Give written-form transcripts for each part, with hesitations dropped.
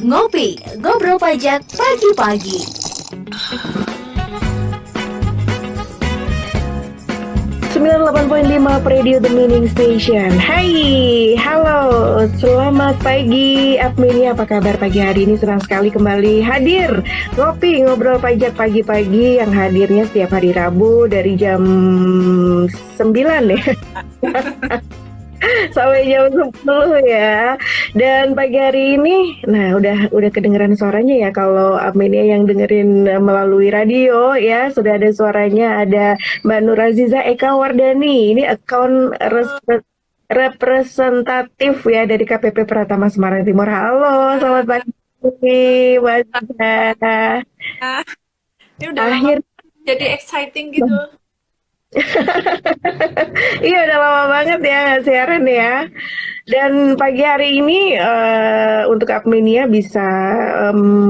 Ngopi, ngobrol pajak pagi-pagi. 98.5 Radio The Meaning Station. Hai, halo, selamat pagi Apminia, apa kabar pagi hari ini? Senang sekali kembali hadir Ngopi, ngobrol pajak pagi-pagi yang hadirnya setiap hari Rabu dari jam 9 ya sampai jam 10 ya. Dan pagi hari ini, nah udah kedengeran suaranya ya kalau Apminia yang dengerin melalui radio ya, sudah ada suaranya, ada Mbak Nur Aziza Eka Wardani. Ini akun representatif ya dari KPP Pratama Semarang Timur. Halo, selamat pagi Mbak Aziza. Ah, ini udah lama Akhir jadi exciting gitu. Iya udah lama banget ya nggak siaran ya. Dan pagi hari ini untuk Apminia bisa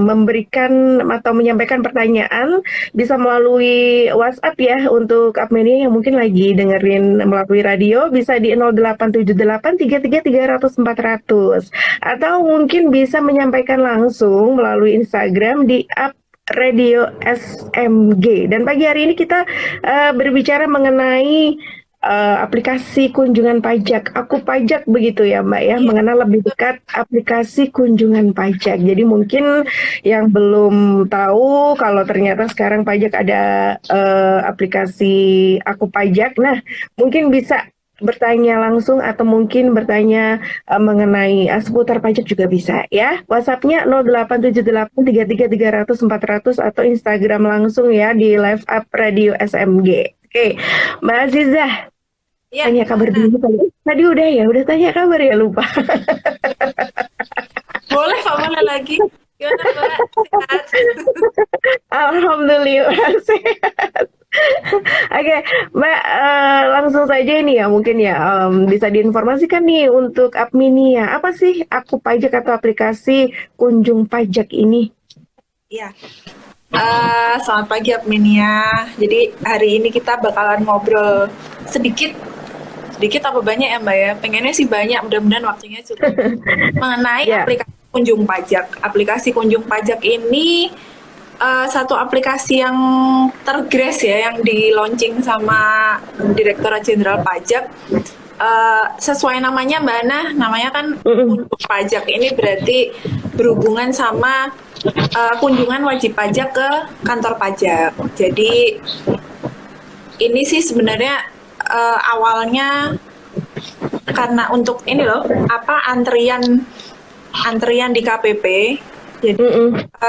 memberikan atau menyampaikan pertanyaan bisa melalui WhatsApp ya. Untuk Apminia yang mungkin lagi dengerin melalui radio bisa di 087833300400 atau mungkin bisa menyampaikan langsung melalui Instagram di Radio SMG. Dan pagi hari ini kita berbicara mengenai aplikasi kunjungan pajak, Aku Pajak begitu ya Mbak ya, mengenal lebih dekat aplikasi kunjungan pajak. Jadi mungkin yang belum tahu kalau ternyata sekarang pajak ada aplikasi Aku Pajak. Nah, mungkin bisa bertanya langsung atau mungkin bertanya mengenai seputar pajak juga bisa ya. WhatsApp-nya 087833300400 atau Instagram langsung ya di live up Radio SMG. Oke, Mbak Aziza, Ya, tanya kabar dulu kali. Tadi udah tanya kabar ya, lupa. boleh Kak, boleh lagi. Gimana Mbak? Sehat? Alhamdulillah sehat. Oke, Mbak, langsung saja ini ya mungkin ya bisa diinformasikan nih untuk Apminia, apa sih Aku Pajak atau aplikasi kunjung pajak ini? Ya. Selamat pagi Apminia. Jadi hari ini kita bakalan ngobrol sedikit apa banyak ya Mbak ya? Pengennya sih banyak, mudah-mudahan waktunya cukup. Mengenai Ya. aplikasi kunjung pajak. Aplikasi kunjung pajak ini satu aplikasi yang tergres ya, yang di launching sama Direktorat Jenderal Pajak. Sesuai namanya Mbak Ana, namanya kan kunjung pajak. Ini berarti berhubungan sama kunjungan wajib pajak ke kantor pajak. Jadi ini sih sebenarnya awalnya karena untuk ini loh, antrian di KPP. Jadi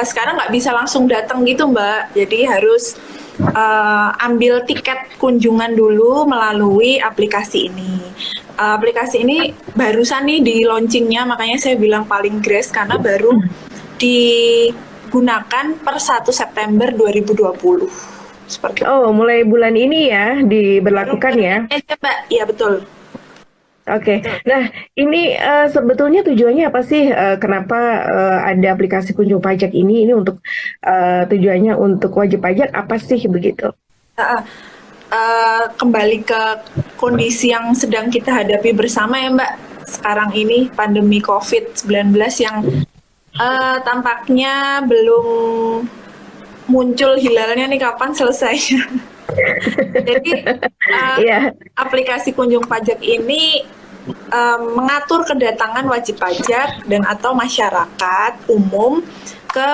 sekarang nggak bisa langsung datang gitu Mbak. Jadi harus ambil tiket kunjungan dulu melalui aplikasi ini. Aplikasi ini barusan nih di launchingnya, makanya saya bilang paling grace karena baru digunakan per 1 September 2020. Seperti Oh, mulai bulan ini ya diberlakukan ya. Mbak, iya betul. Oke, nah ini sebetulnya tujuannya apa sih? Kenapa ada aplikasi kunjung pajak ini? Ini untuk tujuannya untuk wajib pajak apa sih begitu? Kembali ke kondisi yang sedang kita hadapi bersama ya Mbak. Sekarang ini pandemi COVID-19 yang tampaknya belum muncul hilalnya nih kapan selesainya. Jadi aplikasi kunjung pajak ini mengatur kedatangan wajib pajak dan atau masyarakat umum ke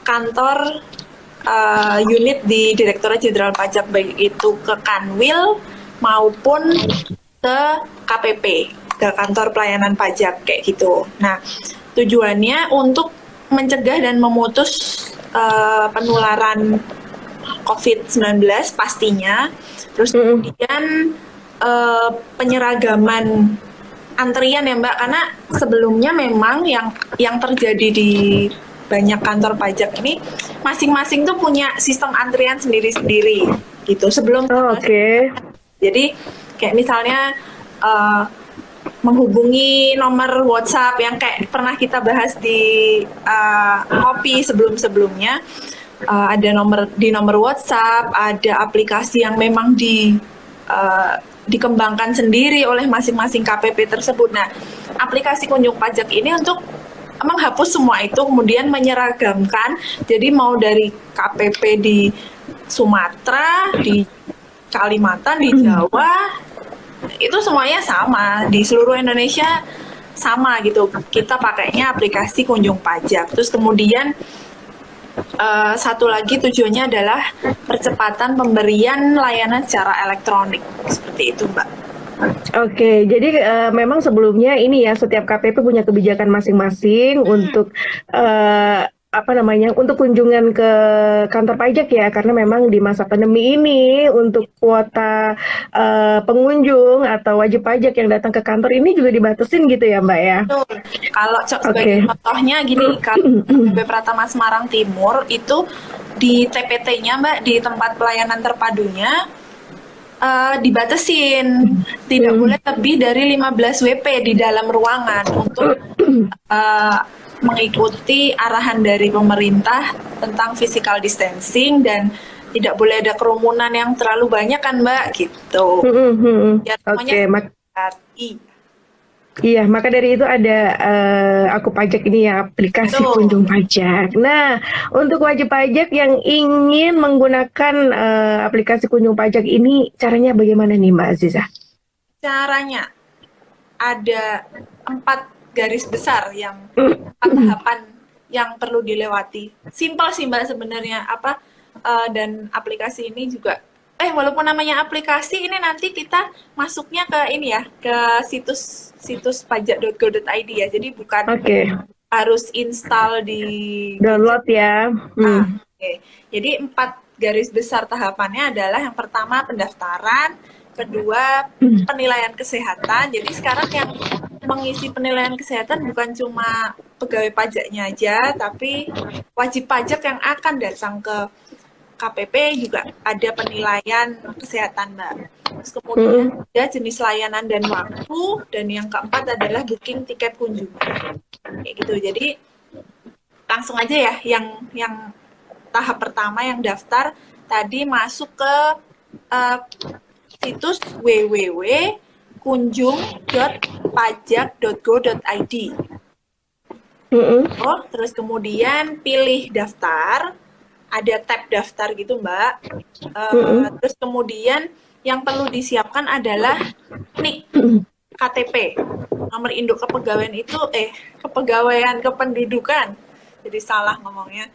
kantor unit di Direktorat Jenderal Pajak, baik itu ke Kanwil maupun ke KPP, ke kantor pelayanan pajak kayak gitu. Nah, tujuannya untuk mencegah dan memutus penularan COVID-19 pastinya, terus kemudian penyeragaman antrian ya Mbak, karena sebelumnya memang yang terjadi di banyak kantor pajak ini masing-masing tuh punya sistem antrian sendiri-sendiri gitu sebelum Jadi kayak misalnya menghubungi nomor WhatsApp yang kayak pernah kita bahas di Ngopi sebelum-sebelumnya. Ada nomor WhatsApp, ada aplikasi yang memang dikembangkan sendiri oleh masing-masing KPP tersebut. Nah, aplikasi kunjung pajak ini untuk menghapus semua itu, kemudian menyeragamkan. Jadi mau dari KPP di Sumatera, di Kalimantan, di Jawa, itu semuanya sama. Di seluruh Indonesia sama gitu. Kita pakainya aplikasi kunjung pajak. Terus kemudian satu lagi tujuannya adalah percepatan pemberian layanan secara elektronik. Seperti itu, Mbak. Oke, jadi memang sebelumnya ini ya setiap KPP punya kebijakan masing-masing untuk untuk kunjungan ke kantor pajak ya, karena memang di masa pandemi ini untuk kuota pengunjung atau wajib pajak yang datang ke kantor ini juga dibatasin gitu ya, Mbak ya. Betul. Kalau sebagai contohnya gini, kalau KPP Pratama Semarang Timur itu di TPT-nya, Mbak, di tempat pelayanan terpadunya dibatasin, tidak boleh lebih dari 15 WP di dalam ruangan untuk mengikuti arahan dari pemerintah tentang physical distancing, dan tidak boleh ada kerumunan yang terlalu banyak kan, Mbak, gitu. Ya, Oke, iya. Iya, maka dari itu ada Aku Pajak ini ya, aplikasi kunjung pajak. Nah, untuk wajib pajak yang ingin menggunakan aplikasi kunjung pajak ini, caranya bagaimana nih, Mbak Aziza? Caranya ada 4 garis besar, yang 4 tahapan yang perlu dilewati. Simpel sih, Mbak, sebenarnya dan aplikasi ini juga walaupun namanya aplikasi, ini nanti kita masuknya ke ini ya, ke situs pajak.go.id ya. Jadi bukan harus install di download ya. Jadi 4 garis besar tahapannya adalah yang pertama pendaftaran, kedua penilaian kesehatan. Jadi sekarang yang mengisi penilaian kesehatan bukan cuma pegawai pajaknya aja, tapi wajib pajak yang akan datang ke KPP juga ada penilaian kesehatan, Mbak. Terus kemudian ada jenis layanan dan waktu, dan yang keempat adalah booking tiket kunjungan. Kayak gitu. Jadi langsung aja ya, yang tahap pertama yang daftar tadi masuk ke situs www.kunjung.pajak.go.id. Terus kemudian pilih daftar. Ada tab daftar gitu, Mbak. Terus kemudian yang perlu disiapkan adalah NIK KTP, nomor induk kepegawaian itu kepegawaian kependudukan. Jadi salah ngomongnya.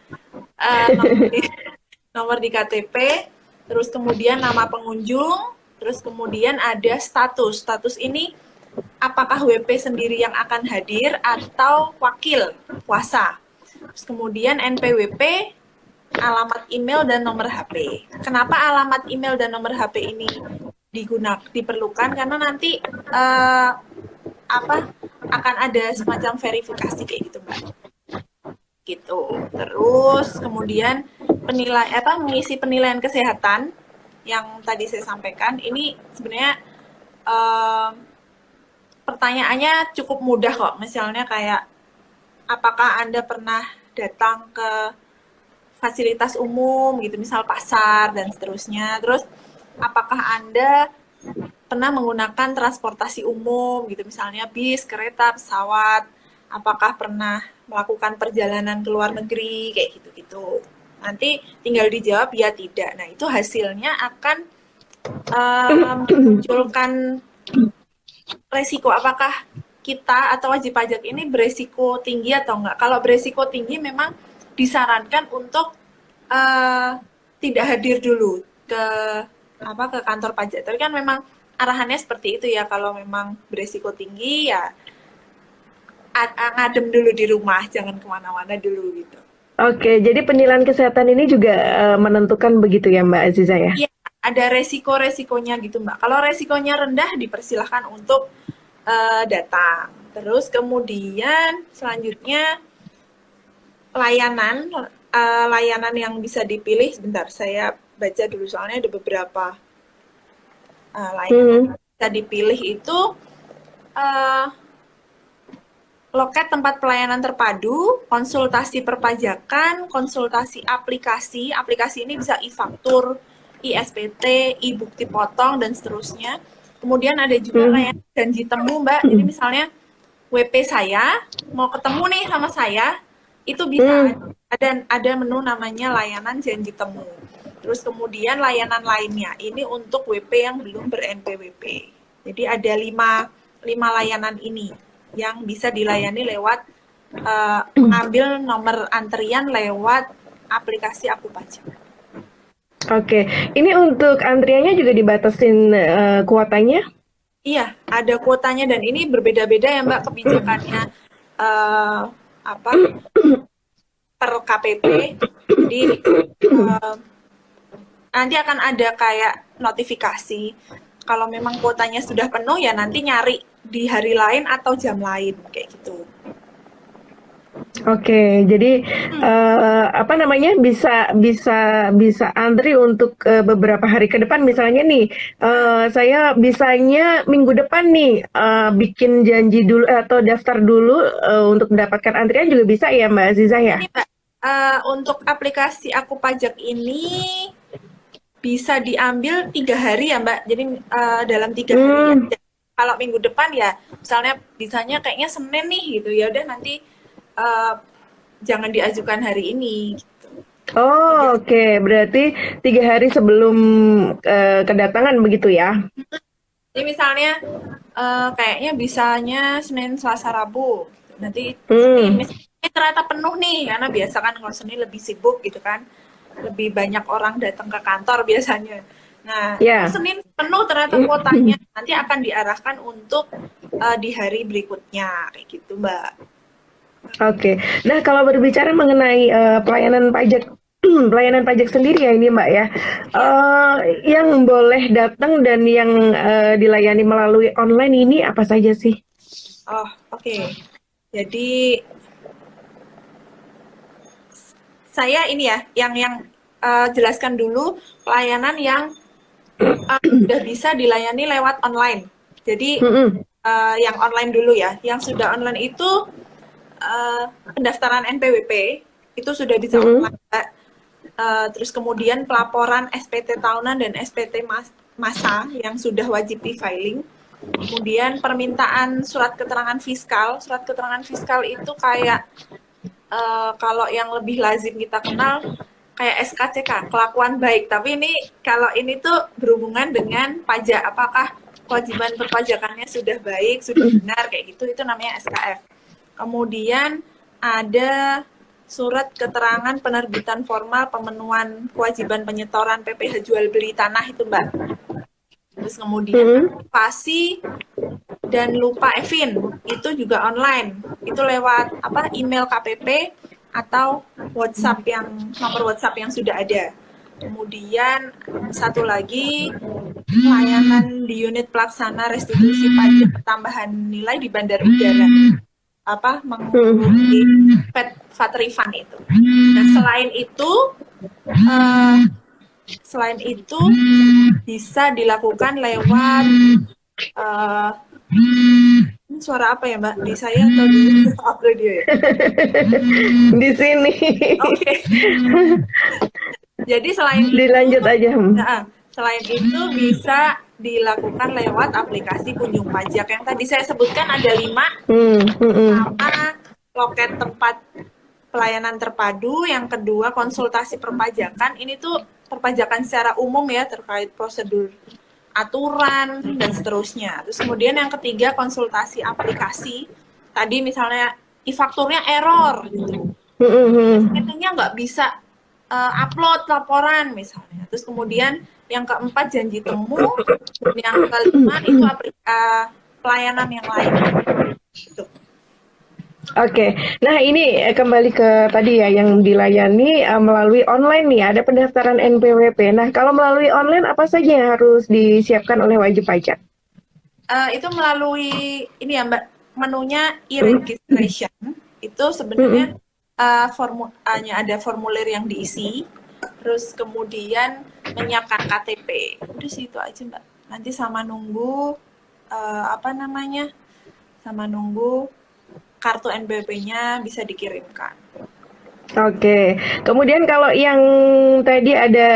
Nomor di KTP, terus kemudian nama pengunjung, terus kemudian ada status. Status ini apakah WP sendiri yang akan hadir atau wakil kuasa. Terus kemudian NPWP, alamat email dan nomor HP. Kenapa alamat email dan nomor HP ini diperlukan? Karena nanti akan ada semacam verifikasi kayak gitu, Mbak. Gitu. Terus kemudian mengisi penilaian kesehatan yang tadi saya sampaikan. Ini sebenarnya pertanyaannya cukup mudah kok. Misalnya kayak, apakah Anda pernah datang ke fasilitas umum gitu, misal pasar dan seterusnya. Terus apakah Anda pernah menggunakan transportasi umum gitu, misalnya bis, kereta, pesawat. Apakah pernah melakukan perjalanan ke luar negeri kayak gitu-gitu. Nanti tinggal dijawab ya tidak. Nah, itu hasilnya akan memunculkan resiko, apakah kita atau wajib pajak ini beresiko tinggi atau enggak. Kalau beresiko tinggi memang disarankan untuk tidak hadir dulu ke kantor pajak. Tapi kan memang arahannya seperti itu ya, kalau memang beresiko tinggi ya ngadem dulu di rumah, jangan kemana-mana dulu gitu. Oke, jadi penilaian kesehatan ini juga menentukan begitu ya, Mbak Aziza ya? Iya, ada resiko-resikonya gitu, Mbak. Kalau resikonya rendah dipersilahkan untuk datang. Terus kemudian selanjutnya layanan yang bisa dipilih. Sebentar, saya baca dulu soalnya ada beberapa layanan bisa dipilih itu. Loket tempat pelayanan terpadu, konsultasi perpajakan, konsultasi aplikasi ini bisa e-faktur, e-SPT, e-bukti potong, dan seterusnya. Kemudian ada juga layanan janji temu, Mbak. Jadi misalnya WP saya mau ketemu nih sama saya, itu bisa ada menu namanya layanan janji temu. Terus kemudian layanan lainnya ini untuk WP yang belum ber-NPWP. Jadi ada lima layanan ini yang bisa dilayani lewat mengambil nomor antrian lewat aplikasi Aku Pajak. Oke, ini untuk antriannya juga dibatasin kuotanya? Iya, ada kuotanya dan ini berbeda-beda ya Mbak kebijakannya apa per KPP. Jadi nanti akan ada kayak notifikasi kalau memang kuotanya sudah penuh ya nanti nyari di hari lain atau jam lain kayak gitu. Oke, jadi apa namanya bisa antri untuk beberapa hari ke depan misalnya nih, saya bisanya minggu depan nih bikin janji dulu atau daftar dulu untuk mendapatkan antrian juga bisa ya Mbak Aziza ya? Ini Mbak, untuk aplikasi Aku Pajak ini bisa diambil 3 hari ya Mbak. Jadi dalam 3 hari ya. Kalau minggu depan ya, misalnya bisanya kayaknya Senin nih gitu ya udah nanti jangan diajukan hari ini. Gitu. Oh oke. Berarti 3 hari sebelum kedatangan begitu ya? Jadi misalnya kayaknya bisanya Senin, Selasa, Rabu. Nanti Senin misalnya ternyata penuh nih karena biasa kan kalau Senin lebih sibuk gitu kan. Lebih banyak orang datang ke kantor biasanya. Nah, Senin penuh ternyata kuotanya, nanti akan diarahkan untuk di hari berikutnya kayak gitu, Mbak. Oke. Nah, kalau berbicara mengenai pelayanan pajak sendiri ya ini Mbak ya, yang boleh datang dan yang dilayani melalui online ini apa saja sih? Oh, oke. Jadi saya ini ya, yang jelaskan dulu pelayanan yang sudah bisa dilayani lewat online. Jadi yang online dulu ya, yang sudah online itu pendaftaran NPWP itu sudah bisa online. Terus kemudian pelaporan SPT tahunan dan SPT masa yang sudah wajib di-filing. Kemudian permintaan surat keterangan fiskal. Surat keterangan fiskal itu kayak kalau yang lebih lazim kita kenal kayak SKCK, kelakuan baik. Tapi ini kalau ini tuh berhubungan dengan pajak. Apakah kewajiban perpajakannya sudah baik, sudah benar kayak gitu, itu namanya SKF. Kemudian ada surat keterangan penerbitan formal pemenuhan kewajiban penyetoran PPh jual beli tanah itu Mbak. Terus kemudian aktivasi dan lupa Evin itu juga online. Itu lewat email KPP atau WhatsApp nomor WhatsApp yang sudah ada. Kemudian satu lagi layanan di unit pelaksana restitusi pajak tambahan nilai di Bandar Udara. Menghubungi VAT refund itu. Nah, selain itu bisa dilakukan lewat suara apa ya Mbak? Di saya atau di radio ya? Di sini. Oke. Jadi dilanjut aja. Selain itu bisa dilakukan lewat aplikasi Kunjung Pajak yang tadi saya sebutkan ada 5. Pertama, loket tempat pelayanan terpadu. Yang kedua, konsultasi perpajakan. Ini tuh perpajakan secara umum ya terkait prosedur aturan dan seterusnya. Terus kemudian yang ketiga, konsultasi aplikasi. Tadi misalnya e-fakturnya error gitu. Intinya nggak bisa upload laporan misalnya. Terus kemudian yang keempat janji temu, dan yang kelima itu pelayanan yang lain. Gitu. Oke, nah ini kembali ke tadi ya yang dilayani melalui online nih, ada pendaftaran NPWP. Nah kalau melalui online apa saja yang harus disiapkan oleh wajib pajak? Itu melalui ini ya Mbak, menunya e-registration. Itu sebenarnya ada formulir yang diisi. Terus kemudian menyiapkan KTP. Udah sih itu aja Mbak. Nanti sama nunggu sama nunggu kartu NPWP-nya bisa dikirimkan. Oke, kemudian kalau yang tadi ada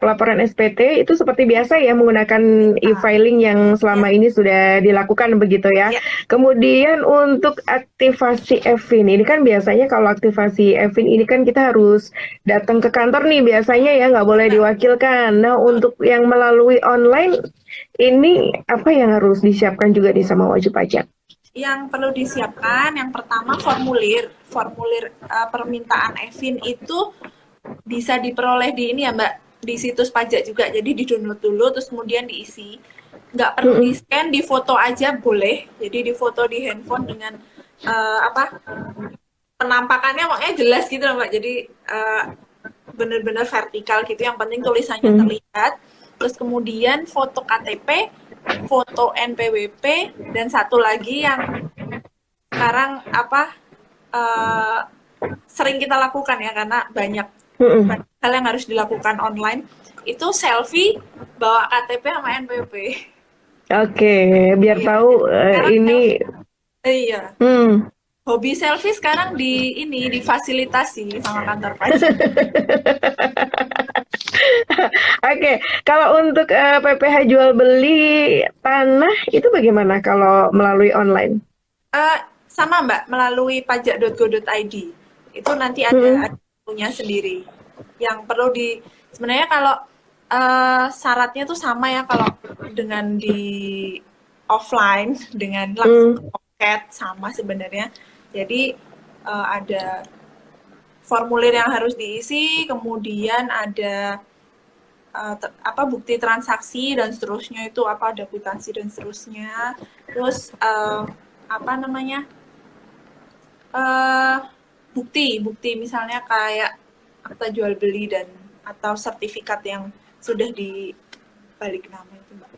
pelaporan SPT itu seperti biasa ya menggunakan Ah, e-filing yang ya, selama ini sudah dilakukan begitu ya. ya, Kemudian untuk aktivasi EVIN ini kan biasanya kalau aktivasi EVIN ini kan kita harus datang ke kantor nih biasanya ya nggak boleh benar. diwakilkan. Nah untuk yang melalui online ini apa yang harus disiapkan juga nih sama wajib pajak? Yang perlu disiapkan, yang pertama formulir permintaan EVIN itu bisa diperoleh di ini ya Mbak, di situs pajak juga. Jadi di-download dulu, terus kemudian diisi. Nggak perlu Mm-mm. di-scan, di foto aja boleh. Jadi di foto di handphone dengan apa penampakannya makanya jelas gitu loh Mbak. Jadi benar-benar vertikal gitu. Yang penting tulisannya Mm. terlihat. Terus kemudian foto KTP, foto NPWP, dan satu lagi yang sekarang apa uh, sering kita lakukan ya karena banyak Mm-mm. hal yang harus dilakukan online itu selfie bawa KTP sama NPWP. Oke, biar Iya, tahu sekarang ini. selfie. Iya, Hmm. hobi selfie sekarang di ini difasilitasi sama kantor pajak. Oke, kalau untuk PPh jual beli tanah itu bagaimana kalau melalui online? Sama Mbak melalui pajak.go.id itu nanti Mm-mm. ada punya sendiri yang perlu di sebenarnya kalau syaratnya tuh sama ya kalau dengan di offline dengan langsung ke Mm. loket sama sebenarnya. Jadi ada formulir yang harus diisi, kemudian ada apa bukti transaksi dan seterusnya itu apa ada kwitansi dan seterusnya. Terus apa namanya eh bukti misalnya kayak akta jual beli dan atau sertifikat yang sudah di balik nama itu Mbak.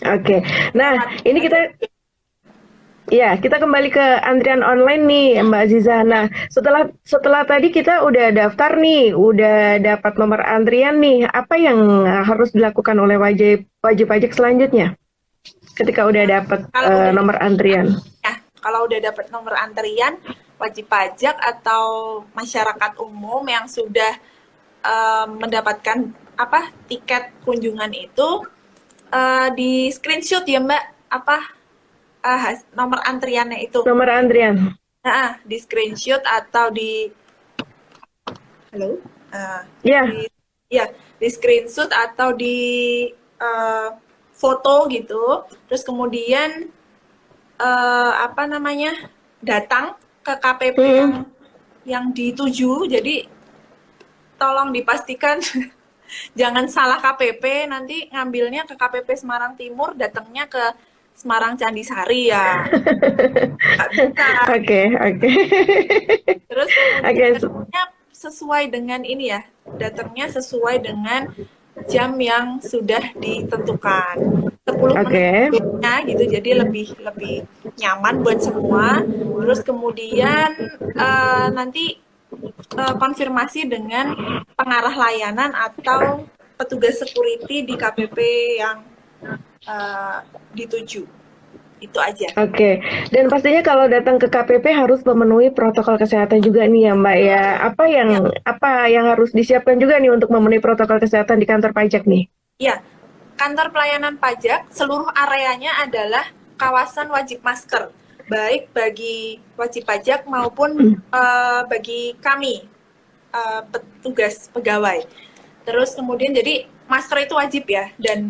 Oke, nah ini kita kembali ke antrian online nih Mbak Aziza. Nah setelah tadi kita udah daftar nih, udah dapat nomor antrian nih, apa yang harus dilakukan oleh wajib wajib pajak selanjutnya ketika udah Nah, dapat kalau udah nomor antrian? ya, kalau udah dapat nomor antrian wajib pajak atau masyarakat umum yang sudah mendapatkan apa tiket kunjungan itu di screenshot ya Mbak apa nomor antriannya itu. Nomor antrian. Nah, di screenshot atau di halo, Ah, Ya. di ya di screenshot atau di eh, foto gitu. Terus kemudian apa namanya datang ke KPP Mm. yang dituju. Jadi tolong dipastikan jangan salah KPP nanti ngambilnya ke KPP Semarang Timur datangnya ke Semarang Candisari ya nggak bisa. Oke, oke. Terus kemudian Oke, datangnya sesuai dengan ini ya datangnya sesuai dengan jam yang sudah ditentukan 10 menit oke. sebelumnya gitu jadi lebih lebih nyaman buat semua. Terus kemudian nanti konfirmasi dengan pengarah layanan atau petugas security di KPP yang dituju. Itu aja. Oke, dan pastinya kalau datang ke KPP harus memenuhi protokol kesehatan juga nih ya Mbak ya. Ya, Apa yang harus disiapkan juga nih untuk memenuhi protokol kesehatan di kantor pajak nih? ya. Kantor pelayanan pajak seluruh areanya adalah kawasan wajib masker, baik bagi wajib pajak maupun bagi kami petugas pegawai. Terus kemudian jadi masker itu wajib ya dan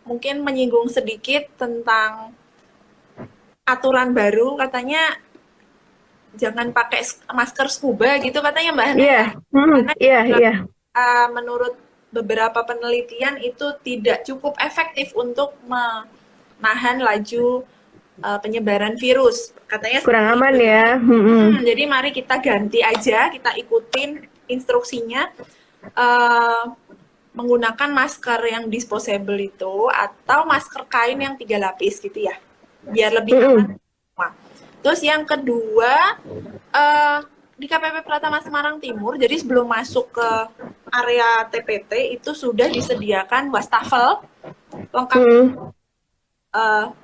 mungkin menyinggung sedikit tentang aturan baru katanya jangan pakai masker scuba gitu katanya Mbak Hana Iya, ya. Karena iya, iya. menurut beberapa penelitian itu tidak cukup efektif untuk menahan laju penyebaran virus. Katanya Kurang seperti aman itu. ya. Jadi mari kita ganti aja, kita ikutin instruksinya menggunakan masker yang disposable itu atau masker kain yang 3 lapis gitu ya, biar lebih aman. Terus yang kedua di KPP Pratama Semarang Timur, jadi sebelum masuk ke area TPT itu sudah disediakan wastafel lengkap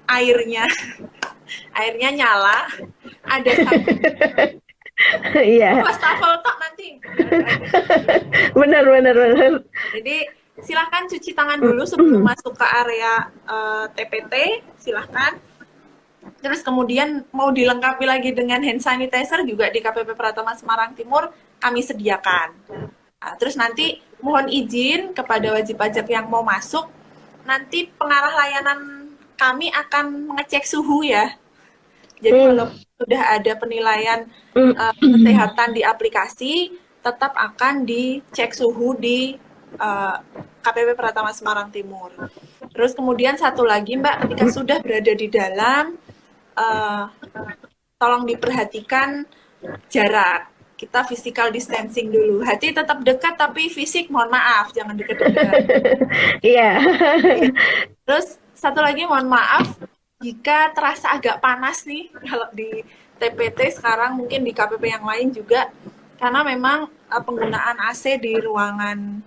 airnya, airnya nyala, ada Iya, Wastafel tok nanti. benar benar benar. Jadi silahkan cuci tangan dulu sebelum masuk ke area TPT, silahkan. Terus kemudian mau dilengkapi lagi dengan hand sanitizer juga di KPP Pratama Semarang Timur kami sediakan. Nah, terus nanti mohon izin kepada wajib pajak yang mau masuk, nanti pengarah layanan kami akan mengecek suhu ya. Jadi walaupun sudah ada penilaian kesehatan di aplikasi, tetap akan dicek suhu di KPP Pratama Semarang Timur. Terus kemudian satu lagi Mbak, ketika sudah berada di dalam, tolong diperhatikan jarak. Kita physical distancing dulu. Hati tetap dekat tapi fisik mohon maaf jangan dekat-dekat. Iya. Terus satu lagi mohon maaf jika terasa agak panas nih kalau di TPT sekarang, mungkin di KPP yang lain juga, karena memang penggunaan AC di ruangan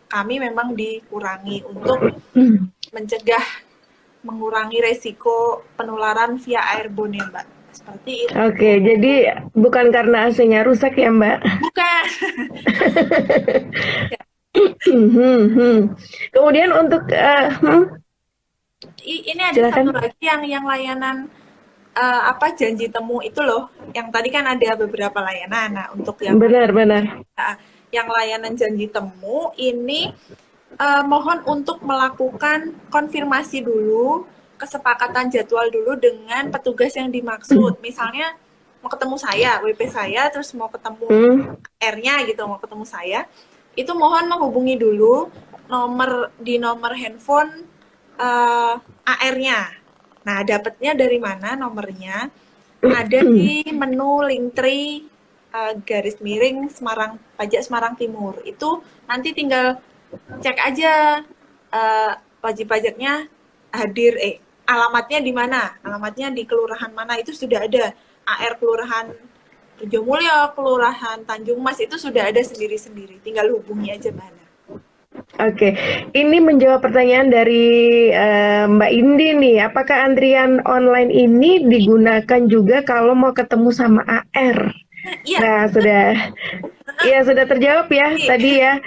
kami memang dikurangi untuk mencegah, mengurangi resiko penularan via airborne ya Mbak. Seperti itu. Oke, jadi bukan karena AC-nya rusak ya, Mbak? Bukan. Kemudian untuk Ini ada silakan. satu lagi yang layanan janji temu itu loh. Yang tadi kan ada beberapa layanan. Nah, untuk yang Benar-benar. yang layanan janji temu ini mohon untuk melakukan konfirmasi dulu, kesepakatan jadwal dulu dengan petugas yang dimaksud. Misalnya mau ketemu saya, WP saya, terus mau ketemu R-nya gitu, mau ketemu saya, itu mohon menghubungi dulu nomor handphone AR-nya. Nah, dapatnya dari mana nomornya? Ada di menu Linktree garis miring Semarang Pajak Semarang Timur. Itu nanti tinggal cek aja wajib pajaknya hadir, alamatnya di mana? Alamatnya di kelurahan mana? Itu sudah ada. AR Kelurahan Rejomulyo, Kelurahan Tanjung Mas itu sudah ada sendiri-sendiri. Tinggal hubungi aja mana. Oke, ini menjawab pertanyaan dari Mbak Indi nih. Apakah antrian online ini digunakan juga kalau mau ketemu sama AR? Iya. Nah, sudah terjawab ya tadi ya.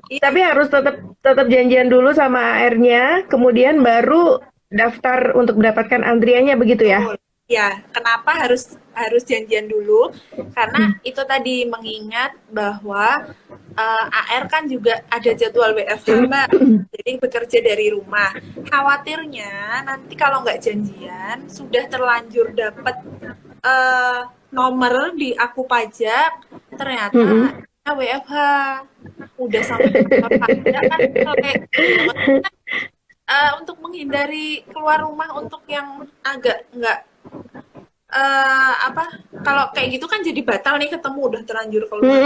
Tapi harus tetap janjian dulu sama AR-nya, kemudian baru daftar untuk mendapatkan antriannya begitu ya? Ya, kenapa harus janjian dulu? Karena itu tadi mengingat bahwa AR kan juga ada jadwal WFH Mbak, jadi bekerja dari rumah. Khawatirnya nanti kalau nggak janjian, sudah terlanjur dapat nomor di Aku Pajak, ternyata WFH udah sampai pajak kan untuk menghindari keluar rumah untuk yang agak nggak kalau kayak gitu kan jadi batal nih ketemu udah terlanjur keluar.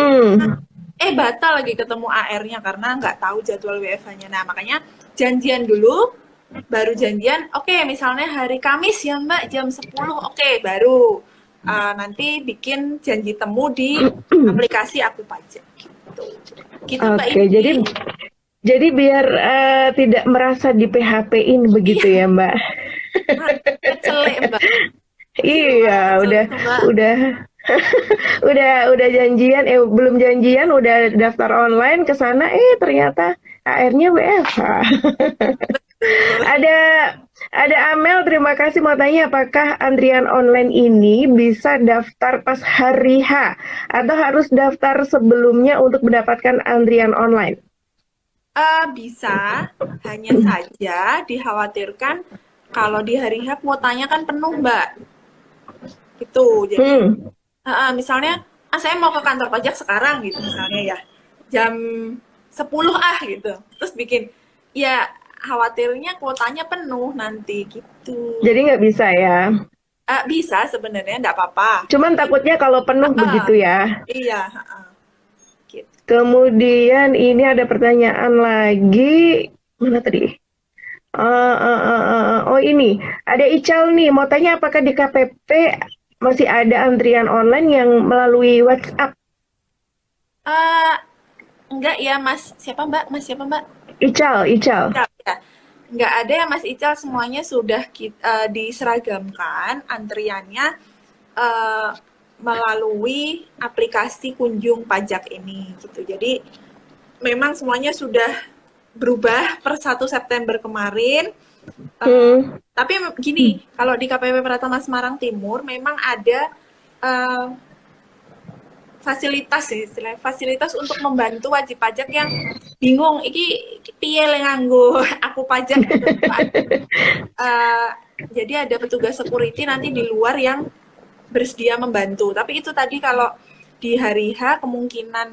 Batal lagi ketemu AR-nya karena nggak tahu jadwal WFH-nya. Nah, makanya janjian dulu, baru janjian. Oke, misalnya hari Kamis ya Mbak, jam 10. Oke, baru nanti bikin janji temu di aplikasi Aku Pajak. Gitu Mbak. Oke, jadi biar tidak merasa di PHP-in begitu ya Mbak? Celek Mbak. Iya, udah janjian, belum janjian, udah daftar online ke sana, ternyata AR-nya WFH. Ada Amel, terima kasih, mau tanya apakah antrian online ini bisa daftar pas hari H atau harus daftar sebelumnya untuk mendapatkan antrian online? Bisa, hanya saja dikhawatirkan kalau di hari H kuotanya kan penuh Mbak. Gitu, jadi misalnya saya mau ke kantor pajak sekarang gitu misalnya ya jam 10 gitu, terus bikin ya khawatirnya kuotanya penuh nanti gitu. Jadi nggak bisa ya? Bisa sebenarnya, nggak apa-apa. Cuman takutnya kalau penuh begitu ya? Iya. Gitu. Kemudian ini ada pertanyaan lagi, mana tadi? Oh ini, ada Ical nih, mau tanya apakah di KPP masih ada antrian online yang melalui WhatsApp? Enggak ya Mas, siapa Mbak? Mas siapa Mbak? Ical. Ya. Enggak ada ya Mas Ical, semuanya sudah diseragamkan antriannya melalui aplikasi Kunjung Pajak ini gitu. Jadi memang semuanya sudah berubah per 1 September kemarin. Tapi gini, kalau di KPP Pratama Semarang Timur memang ada fasilitas ya, istilahnya fasilitas untuk membantu wajib pajak yang bingung iki piye le nganggo aku pajak gitu. Jadi ada petugas security nanti di luar yang bersedia membantu. Tapi itu tadi kalau di hari H kemungkinan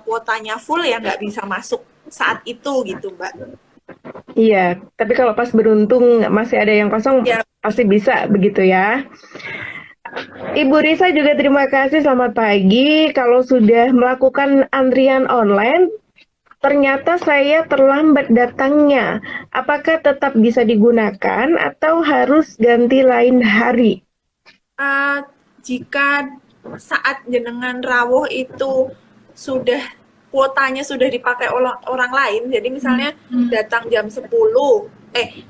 kuotanya full ya nggak bisa masuk saat itu gitu, Mbak. Iya, tapi kalau pas beruntung masih ada yang kosong, Ya. pasti bisa begitu ya. Ibu Risa juga terima kasih, selamat pagi. Kalau sudah melakukan antrian online, ternyata saya terlambat datangnya. Apakah tetap bisa digunakan atau harus ganti lain hari? Jika saat jenengan rawuh itu sudah kuotanya sudah dipakai orang lain, jadi misalnya datang jam 10,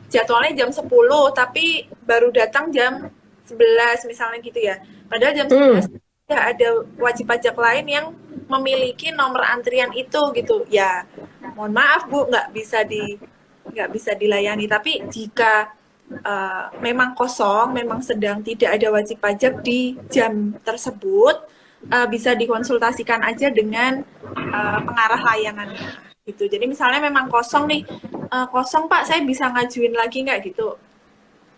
jadwalnya jam 10 tapi baru datang jam 11 misalnya gitu ya. Padahal jam 11 sudah ada wajib pajak lain yang memiliki nomor antrian itu gitu. Ya, mohon maaf Bu, nggak bisa dilayani. Tapi jika memang kosong, memang sedang tidak ada wajib pajak di jam tersebut, bisa dikonsultasikan aja dengan pengarah layanannya gitu. Jadi misalnya memang kosong nih, kosong Pak, saya bisa ngajuin lagi nggak gitu?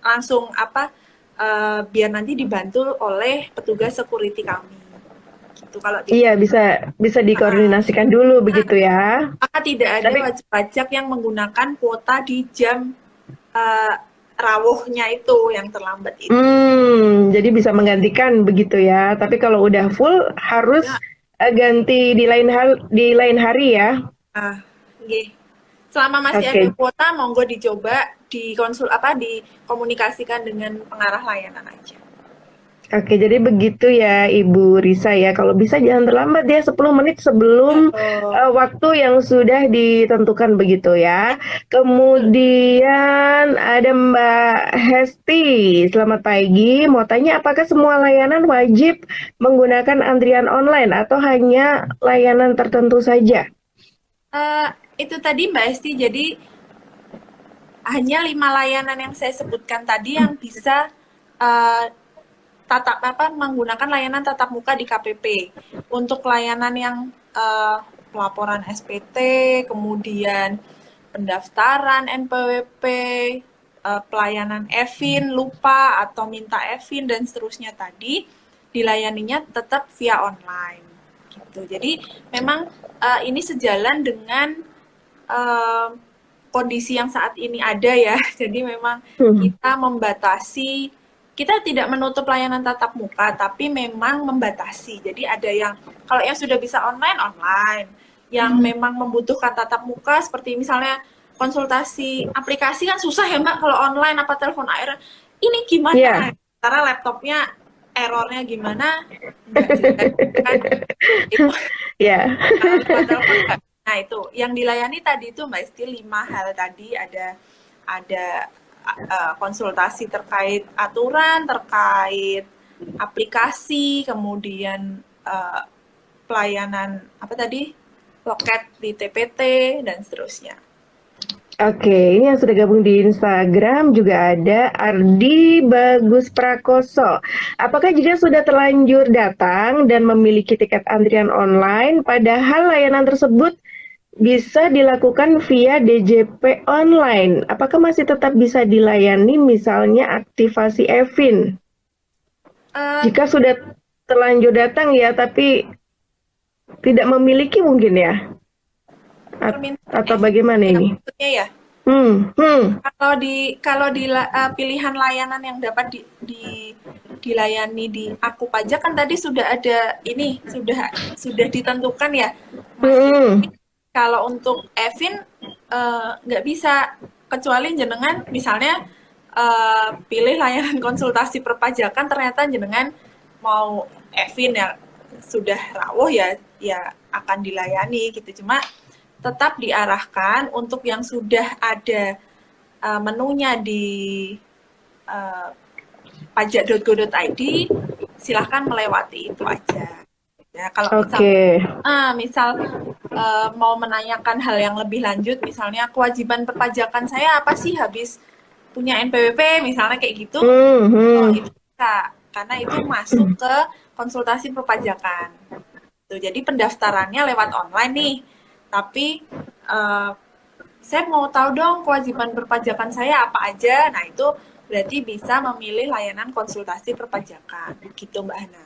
Langsung biar nanti dibantu oleh petugas security kami. Gitu kalau Iya, bisa dikoordinasikan dulu begitu ya. Maka tidak ada wajib pajak yang menggunakan kuota di jam rawuhnya itu yang terlambat itu. Jadi bisa menggantikan begitu ya. Tapi kalau udah full harus ganti di lain hari ya. Selama masih ada kuota, monggo dicoba dikomunikasikan dengan pengarah layanan aja. Oke, jadi begitu ya Ibu Risa ya. Kalau bisa jangan terlambat ya, 10 menit sebelum waktu yang sudah ditentukan begitu ya. Kemudian ada Mbak Hesti. Selamat pagi. Mau tanya apakah semua layanan wajib menggunakan antrian online atau hanya layanan tertentu saja? Itu tadi Mbak Hesti, jadi hanya 5 layanan yang saya sebutkan tadi yang bisa menggunakan layanan tatap muka di KPP. Untuk layanan yang pelaporan SPT, kemudian pendaftaran NPWP, pelayanan EVIN, lupa atau minta EVIN dan seterusnya tadi dilayaninya tetap via online. Gitu. Jadi memang ini sejalan dengan kondisi yang saat ini ada ya. Jadi memang kita membatasi. Kita tidak menutup layanan tatap muka, tapi memang membatasi. Jadi ada yang, kalau yang sudah bisa online, yang memang membutuhkan tatap muka, seperti misalnya konsultasi aplikasi kan susah ya Mbak, kalau online apa telepon AR, ini gimana? Karena laptopnya errornya gimana? Nah itu, yang dilayani tadi itu Mbak Isti 5 hal tadi, ada konsultasi terkait aturan, terkait aplikasi, kemudian pelayanan loket di TPT dan seterusnya. Oke, ini yang sudah gabung di Instagram juga ada Ardi Bagus Prakoso. Apakah jika sudah terlanjur datang dan memiliki tiket antrian online, padahal layanan tersebut bisa dilakukan via DJP online, apakah masih tetap bisa dilayani misalnya aktivasi EVIN? Jika sudah terlanjur datang ya, tapi tidak memiliki mungkin ya? Atau bagaimana ini? Maksudnya ya? Kalau di pilihan layanan yang dapat dilayani di Aku Pajak kan tadi sudah ada ini, sudah ditentukan ya. Kalau untuk EVIN nggak bisa, kecuali jenengan misalnya pilih layanan konsultasi perpajakan, ternyata jenengan mau EVIN ya sudah rawuh ya akan dilayani gitu. Cuma tetap diarahkan untuk yang sudah ada menunya di pajak.go.id silahkan melewati itu aja. Ya, kalau Oke. misal mau menanyakan hal yang lebih lanjut, misalnya kewajiban perpajakan saya apa sih habis punya NPWP, misalnya kayak gitu, itu bisa, karena itu masuk ke konsultasi perpajakan. Tuh, jadi pendaftarannya lewat online nih, tapi saya mau tahu dong kewajiban perpajakan saya apa aja. Nah, itu berarti bisa memilih layanan konsultasi perpajakan, gitu Mbak Hana.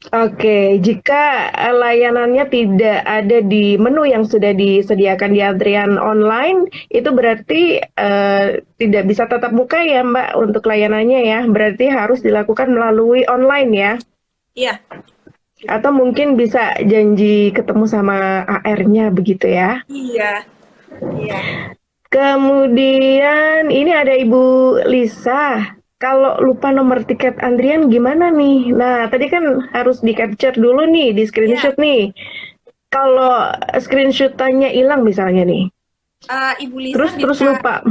Oke, jika layanannya tidak ada di menu yang sudah disediakan di antrian online, itu berarti tidak bisa tatap muka ya Mbak untuk layanannya ya. Berarti harus dilakukan melalui online ya. Iya. Atau mungkin bisa janji ketemu sama AR-nya begitu ya. Iya. Iya. Kemudian ini ada Ibu Lisa. Kalau lupa nomor tiket antrian gimana nih? Nah, tadi kan harus di-capture dulu nih, di screenshot nih. Kalau screenshotannya hilang misalnya nih, Ibu Lisa terus bisa, lupa.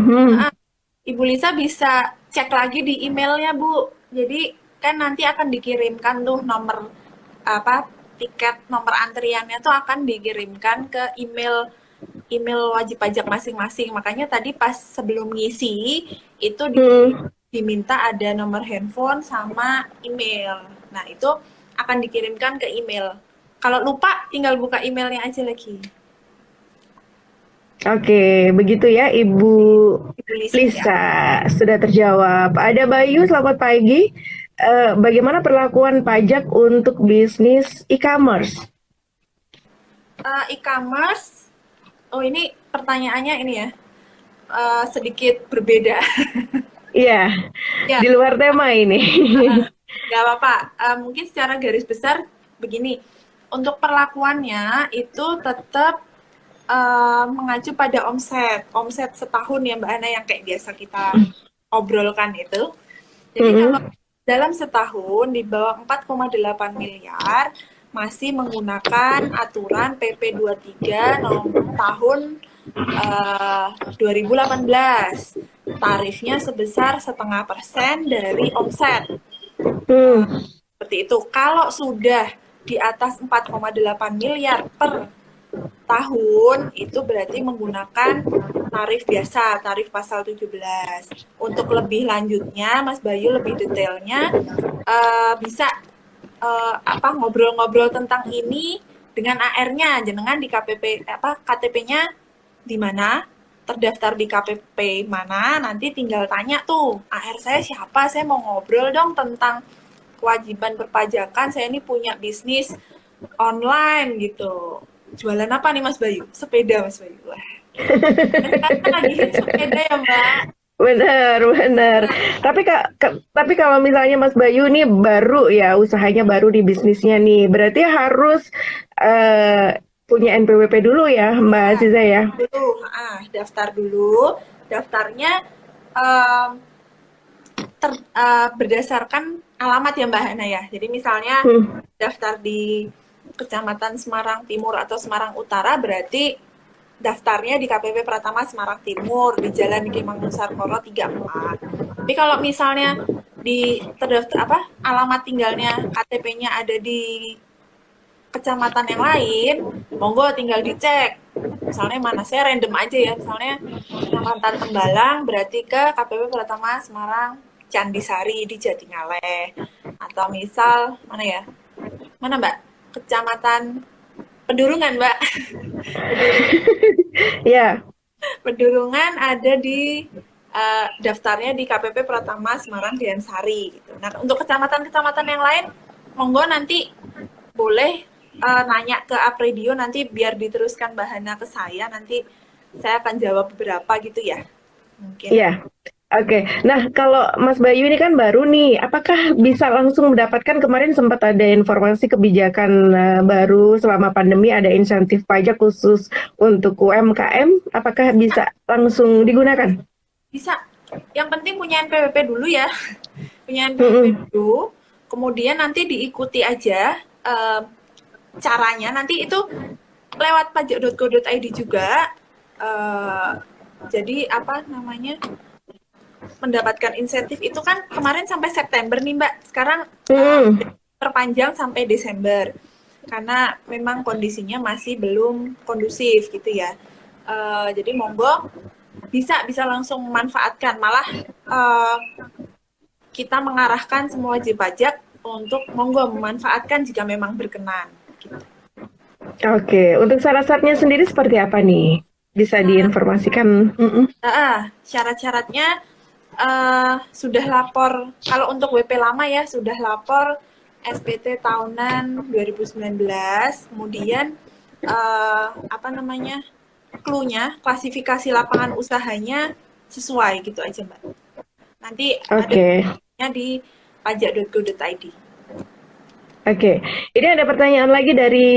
Ibu Lisa bisa cek lagi di emailnya Bu. Jadi kan nanti akan dikirimkan tuh nomor tiket, nomor antriannya tuh akan dikirimkan ke email wajib pajak masing-masing. Makanya tadi pas sebelum ngisi itu diminta ada nomor handphone sama email. Nah, itu akan dikirimkan ke email. Kalau lupa, tinggal buka emailnya aja lagi. Oke, begitu ya Ibu Lisa. Sudah terjawab. Ada Bayu, selamat pagi. Bagaimana perlakuan pajak untuk bisnis e-commerce? E-commerce, ini pertanyaannya ini ya, sedikit berbeda. Iya, Ya. di luar tema ini. Gak apa-apa, mungkin secara garis besar begini, untuk perlakuannya itu tetap mengacu pada omset setahun ya Mbak Ana yang kayak biasa kita obrolkan itu. Jadi kalau dalam setahun di bawah 4,8 miliar masih menggunakan aturan PP 23 nomor tahun 2018. Tarifnya sebesar 0,5% dari omset. Seperti itu. Kalau sudah di atas 4,8 miliar per tahun, itu berarti menggunakan tarif biasa, tarif pasal 17. Untuk lebih lanjutnya, Mas Bayu lebih detailnya, bisa ngobrol-ngobrol tentang ini dengan AR-nya, jenengan di KTP-nya di mana, terdaftar di KPP mana, nanti tinggal tanya tuh, AR saya siapa, saya mau ngobrol dong tentang kewajiban perpajakan, saya ini punya bisnis online gitu. Jualan apa nih Mas Bayu? Sepeda Mas Bayu. Wah. Kan lagi sepeda ya Mbak. Benar. Tapi kalau misalnya Mas Bayu nih baru ya, usahanya baru di bisnisnya nih, berarti harus punya NPWP dulu ya Mbak Aziza ya? Daftar dulu. Daftarnya berdasarkan alamat ya Mbak Hana ya. Jadi misalnya daftar di Kecamatan Semarang Timur atau Semarang Utara, berarti daftarnya di KPP Pratama Semarang Timur di Jalan Kemang Nusarkoro 34. Tapi kalau misalnya di terdaftar alamat tinggalnya KTP-nya ada di kecamatan yang lain, monggo tinggal dicek. Misalnya mana, saya random aja ya. Misalnya Kecamatan Tembalang berarti ke KPP Pratama Semarang Candisari di Jatingaleh. Atau misal mana ya? Mana Mbak? Kecamatan Pedurungan, Mbak. Ya. Pedurungan ada di daftarnya di KPP Pratama Semarang Diansari gitu. Nah, untuk kecamatan-kecamatan yang lain, monggo nanti boleh nanya ke Apredio, nanti biar diteruskan bahannya ke saya, nanti saya akan jawab beberapa gitu ya. Mungkin. Iya. Oke, nah kalau Mas Bayu ini kan baru nih, apakah bisa langsung mendapatkan, kemarin sempat ada informasi kebijakan baru selama pandemi, ada insentif pajak khusus untuk UMKM, apakah bisa langsung digunakan? Bisa, yang penting punya NPWP dulu ya, punya NPWP dulu, kemudian nanti diikuti aja caranya, nanti itu lewat pajak.go.id juga, jadi mendapatkan insentif itu kan kemarin sampai September nih Mbak. Sekarang perpanjang sampai Desember karena memang kondisinya masih belum kondusif gitu ya. Jadi monggo bisa langsung memanfaatkan, malah kita mengarahkan semua wajib pajak untuk monggo memanfaatkan jika memang berkenan. Gitu. Oke, untuk syarat-syaratnya sendiri seperti apa nih? Bisa diinformasikan? Syarat-syaratnya sudah lapor, kalau untuk WP lama ya sudah lapor SPT tahunan 2019, kemudian clue-nya, klasifikasi lapangan usahanya sesuai gitu aja Mbak. Nanti ada di pajak.go.id. Oke, ini ada pertanyaan lagi dari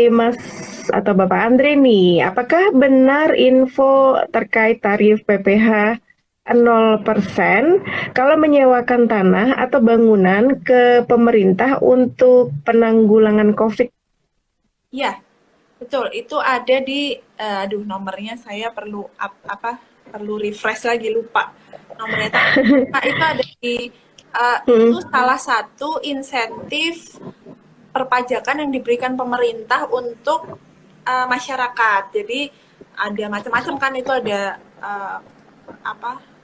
Mas atau Bapak Andre nih. Apakah benar info terkait tarif PPh 0% kalau menyewakan tanah atau bangunan ke pemerintah untuk penanggulangan COVID? Iya, betul. Itu ada di, nomornya saya perlu perlu refresh lagi, lupa nomornya. Itu ada di itu salah satu insentif perpajakan yang diberikan pemerintah untuk masyarakat. Jadi ada macam-macam kan, itu ada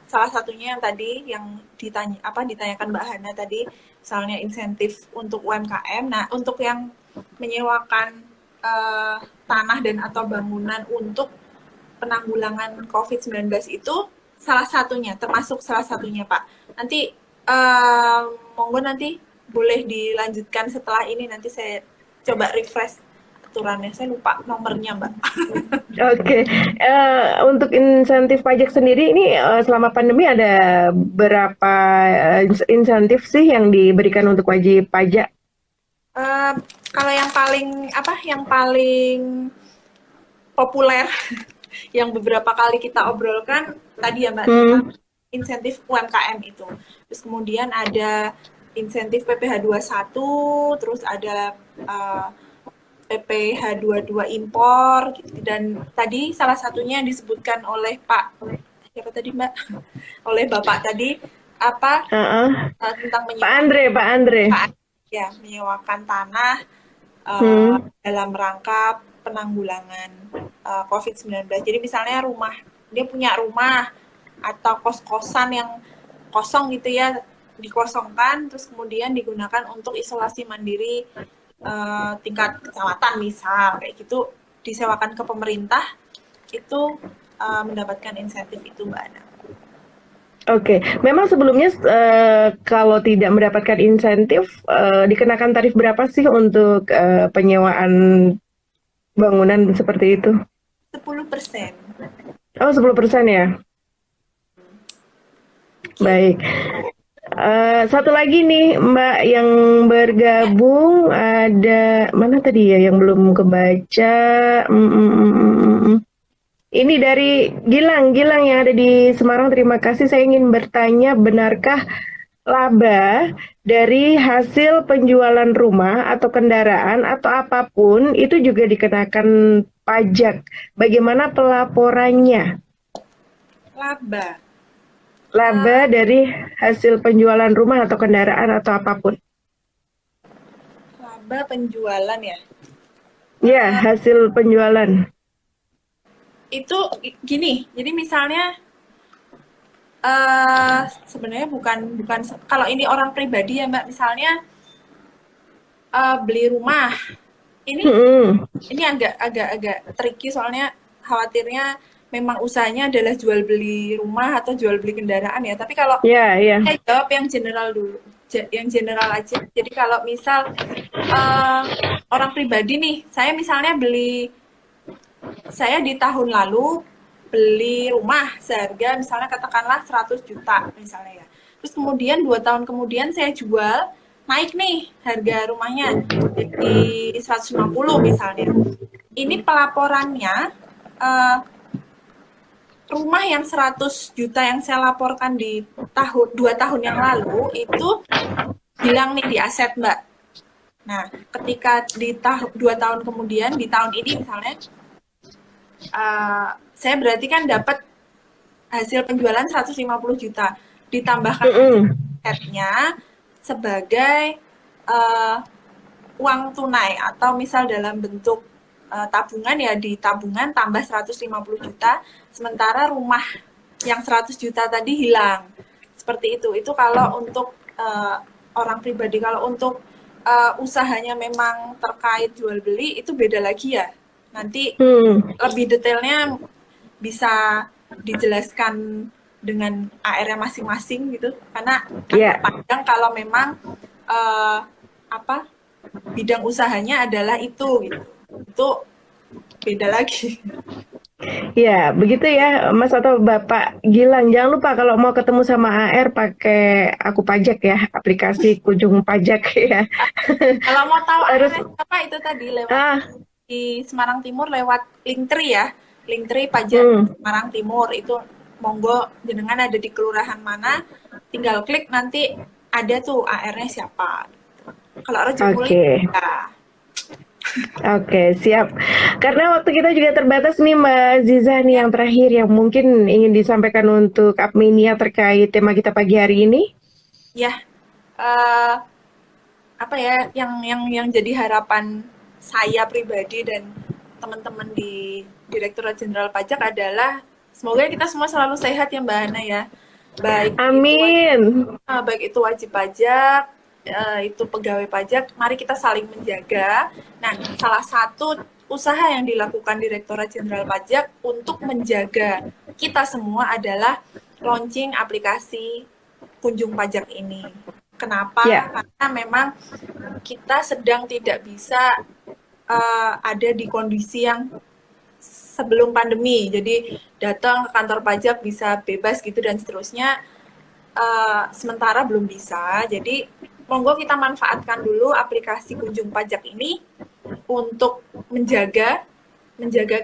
salah satunya yang tadi yang ditanyakan Mbak Hana tadi, misalnya insentif untuk UMKM. Nah, untuk yang menyewakan tanah dan atau bangunan untuk penanggulangan COVID-19 itu termasuk salah satunya Pak. Nanti monggo nanti boleh dilanjutkan setelah ini, nanti saya coba refresh aturannya, saya lupa nomornya Mbak. Oke. Untuk insentif pajak sendiri ini selama pandemi ada berapa insentif sih yang diberikan untuk wajib pajak? Kalau yang paling populer yang beberapa kali kita obrolkan tadi ya Mbak, insentif UMKM itu. Terus kemudian ada insentif PPh 21, terus ada PPh 22 impor gitu. Dan tadi salah satunya yang disebutkan oleh siapa tadi Mbak? Oleh Bapak tadi tentang Pak Andre. Ya, menyewakan tanah dalam rangka penanggulangan COVID-19. Jadi misalnya dia punya rumah atau kos-kosan yang kosong gitu ya, dikosongkan terus kemudian digunakan untuk isolasi mandiri tingkat kecamatan misal, kayak gitu, disewakan ke pemerintah, itu mendapatkan insentif itu Mbak Ana. Oke, memang sebelumnya kalau tidak mendapatkan insentif dikenakan tarif berapa sih untuk penyewaan bangunan seperti itu? 10%. Oh, 10% ya? Baik. Satu lagi nih Mbak yang bergabung, ada mana tadi ya yang belum kebaca? Ini dari Gilang yang ada di Semarang. Terima kasih. Saya ingin bertanya, benarkah laba dari hasil penjualan rumah atau kendaraan atau apapun itu juga dikenakan pajak? Bagaimana pelaporannya? Laba dari hasil penjualan rumah atau kendaraan atau apapun. Laba penjualan ya? Ya, hasil penjualan. Itu gini, jadi misalnya sebenarnya bukan kalau ini orang pribadi ya Mbak, misalnya beli rumah ini agak tricky, soalnya khawatirnya memang usahanya adalah jual beli rumah atau jual beli kendaraan ya. Tapi kalau saya jawab yang general dulu, yang general aja. Jadi kalau misal orang pribadi nih, saya di tahun lalu beli rumah seharga misalnya katakanlah 100 juta misalnya ya. Terus kemudian 2 tahun kemudian saya jual, naik nih harga rumahnya jadi 150 misalnya. Ini pelaporannya rumah yang 100 juta yang saya laporkan di 2 tahun yang lalu itu hilang nih di aset Mbak. Nah, ketika di 2 tahun kemudian, di tahun ini misalnya, saya berarti kan dapat hasil penjualan 150 juta, ditambahkan asetnya sebagai eh, uang tunai atau misal dalam bentuk tabungan ya di tabungan tambah 150 juta, sementara rumah yang 100 juta tadi hilang. Seperti itu. Itu kalau untuk orang pribadi. Kalau untuk usahanya memang terkait jual beli itu beda lagi ya. Nanti lebih detailnya bisa dijelaskan dengan AR-nya masing-masing gitu. Karena panjang kalau memang bidang usahanya adalah itu gitu. Itu beda lagi. Ya, begitu ya, Mas atau Bapak Gilang. Jangan lupa kalau mau ketemu sama AR pakai Aku Pajak ya, aplikasi Kunjung Pajak ya. Kalau mau tahu harus apa itu tadi lewat di Semarang Timur lewat Linktree ya, Linktree Pajak Semarang Timur itu monggo jenengan ada di kelurahan mana, tinggal klik nanti ada tuh AR-nya siapa. Kalau harus mulai Oke, siap. Karena waktu kita juga terbatas nih Mbak Ziza nih yang terakhir yang mungkin ingin disampaikan untuk Apmenia terkait tema kita pagi hari ini. Ya, yang jadi harapan saya pribadi dan teman-teman di Direktorat Jenderal Pajak adalah semoga kita semua selalu sehat ya Mbak Hana ya. Baik itu wajib pajak, itu pegawai pajak, mari kita saling menjaga. Nah, salah satu usaha yang dilakukan Direktorat Jenderal Pajak untuk menjaga kita semua adalah launching aplikasi Kunjung Pajak ini. Kenapa? Karena memang kita sedang tidak bisa ada di kondisi yang sebelum pandemi. Jadi datang ke kantor pajak bisa bebas gitu dan seterusnya. Sementara belum bisa. Jadi monggo kita manfaatkan dulu aplikasi Kunjung Pajak ini untuk menjaga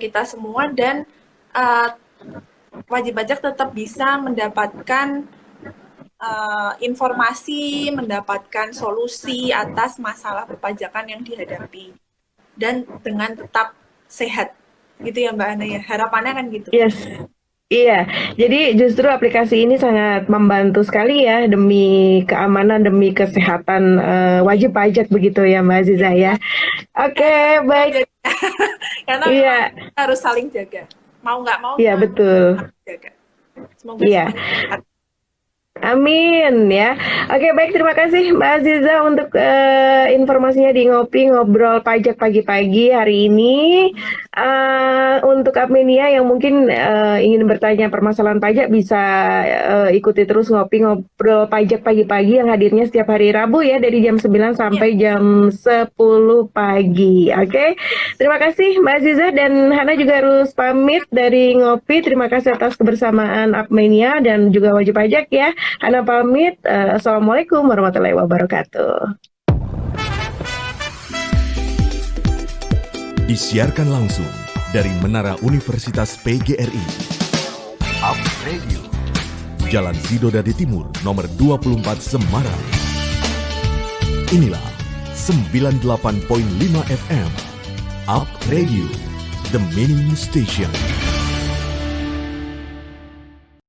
kita semua dan wajib pajak tetap bisa mendapatkan informasi, mendapatkan solusi atas masalah perpajakan yang dihadapi dan dengan tetap sehat gitu ya Mbak Ana ya, harapannya kan gitu. Yes. Iya, jadi justru aplikasi ini sangat membantu sekali ya demi keamanan, demi kesehatan wajib pajak begitu ya Mbak Aziza ya. Oke, baik. Karena kita harus saling jaga, mau nggak mau. Iya betul. Jaga. Semoga semuanya sehat. Amin ya. Oke, baik, terima kasih Mbak Aziza untuk informasinya di ngobrol pajak pagi-pagi hari ini. Untuk Apmenia yang mungkin ingin bertanya permasalahan pajak bisa ikuti terus ngobrol pajak pagi-pagi yang hadirnya setiap hari Rabu ya dari jam 9 sampai jam 10 pagi. Oke. Terima kasih Mbak Aziza dan Hana juga harus pamit dari Ngopi. Terima kasih atas kebersamaan Apmenia dan juga wajib pajak ya. Hana pamit. Assalamualaikum warahmatullahi wabarakatuh. Disiarkan langsung dari Menara Universitas PGRI. Up Radio. Jalan Sidodadi Timur, nomor 24 Semarang. Inilah 98.5 FM. Up Radio, the Mini Station.